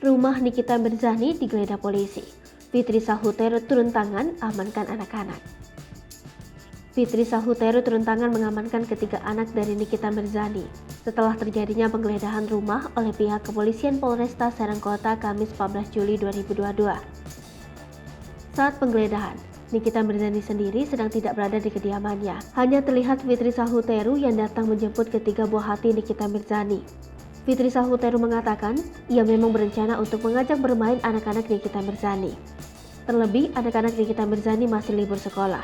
Rumah Nikita Mirzani digeledah polisi. Fitri Sahutero turun tangan amankan anak-anak. Fitri Sahutero turun tangan mengamankan ketiga anak dari Nikita Mirzani setelah terjadinya penggeledahan rumah oleh pihak kepolisian Polresta Serang Kamis 14 Juli 2022. Saat penggeledahan, Nikita Mirzani sendiri sedang tidak berada di kediamannya. Hanya terlihat Fitri Sahutero yang datang menjemput ketiga buah hati Nikita Mirzani. Fitri Sahutero mengatakan ia memang berencana untuk mengajak bermain anak-anak Nikita Mirzani. Terlebih anak-anak Nikita Mirzani masih libur sekolah.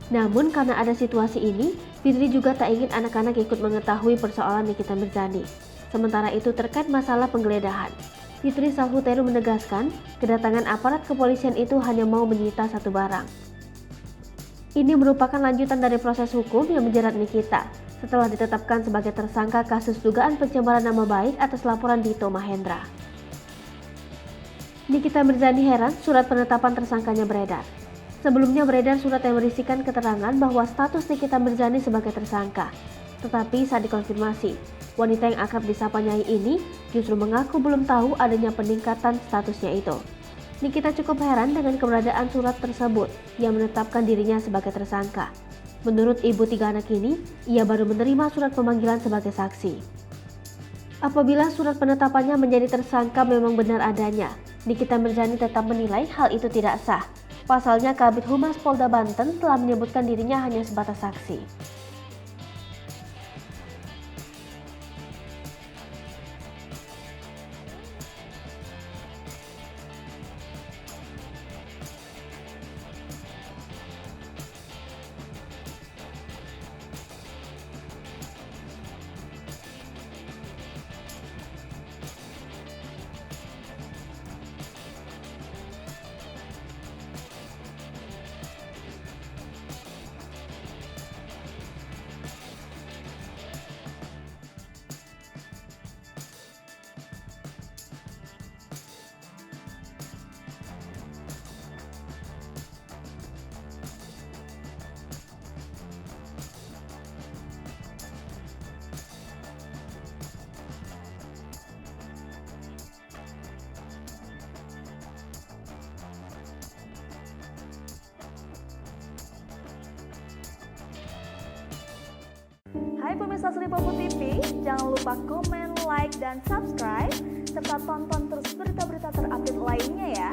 Namun karena ada situasi ini, Fitri juga tak ingin anak-anak ikut mengetahui persoalan Nikita Mirzani. Sementara itu terkait masalah penggeledahan, Fitri Sahutero menegaskan kedatangan aparat kepolisian itu hanya mau menyita satu barang. Ini merupakan lanjutan dari proses hukum yang menjerat Nikita setelah ditetapkan sebagai tersangka kasus dugaan pencemaran nama baik atas laporan Dito Mahendra. Nikita Mirzani heran surat penetapan tersangkanya beredar. Sebelumnya beredar surat yang berisikan keterangan bahwa status Nikita Mirzani sebagai tersangka. Tetapi saat dikonfirmasi, wanita yang akrab disapa Nyai ini justru mengaku belum tahu adanya peningkatan statusnya itu. Nikita cukup heran dengan keberadaan surat tersebut yang menetapkan dirinya sebagai tersangka. Menurut ibu tiga anak ini, ia baru menerima surat pemanggilan sebagai saksi. Apabila surat penetapannya menjadi tersangka memang benar adanya, Nikita Mirzani tetap menilai hal itu tidak sah. Pasalnya Kabid Humas Polda Banten telah menyebutkan dirinya hanya sebatas saksi. Hai pemirsa Selipopo TV, jangan lupa komen, like, dan subscribe, serta tonton terus berita-berita terupdate lainnya ya.